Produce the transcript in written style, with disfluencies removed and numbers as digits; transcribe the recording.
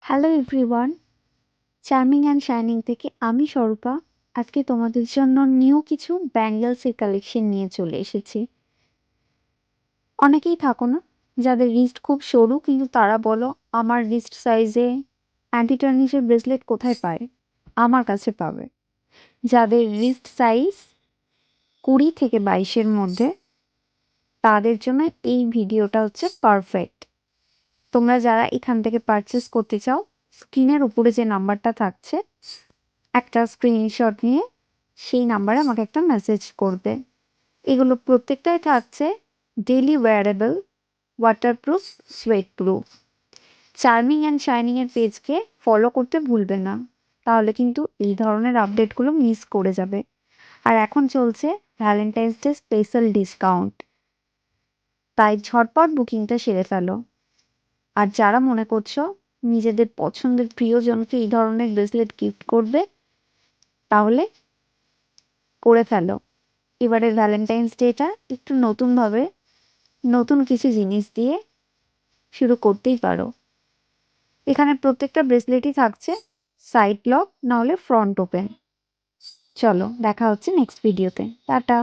Hello everyone, charming and shining থেকে আমি স্বরূপা। আজকে তোমাদের জন্য নিউ কিছু ব্যাঙ্গেলসের কালেকশন নিয়ে চলে এসেছি। অনেকেই থাকো না যাদের রিস্ট খুব সরু, কিন্তু তারা বলো আমার রিস্ট সাইজে অ্যান্টি টার্নিশের ব্রেসলেট কোথায় পায়? আমার কাছে পাবে। যাদের রিস্ট সাইজ 20 থেকে 22-এর মধ্যে, তাদের জন্য এই ভিডিওটা হচ্ছে পারফেক্ট। তোমরা যারা এখান থেকে পারচেস করতে চাও, স্ক্রিনের উপরে যে নাম্বারটা থাকছে, একটা স্ক্রিনশট নিয়ে সেই নাম্বারে আমাকে একটা মেসেজ করবে। এগুলো প্রত্যেকটাই থাকছে daily wearable, waterproof, sweat proof. Charming and shining এর পেজকে ফলো করতে ভুলবে না, তাহলে কিন্তু এই ধরনের আপডেটগুলো মিস করে যাবে। আর এখন চলছে ভ্যালেন্টাইন্স ডে স্পেশাল ডিসকাউন্ট, তাই ঝটপট বুকিংটা সেরে ফেলো। আর যারা মনে করছো নিজেদের পছন্দের প্রিয়জনকে এই ধরনের ব্রেসলেট গিফট করবে, তাহলে করে ফেলো। এবারের ভ্যালেন্টাইন্স ডেটা একটু নতুনভাবে, নতুন কিছু জিনিস দিয়ে শুরু করতেই পারো। এখানে প্রত্যেকটা ব্রেসলেটই থাকছে সাইড লক, না হলে ফ্রন্ট ওপেন। চলো দেখা হচ্ছে নেক্সট ভিডিওতে। টাটা।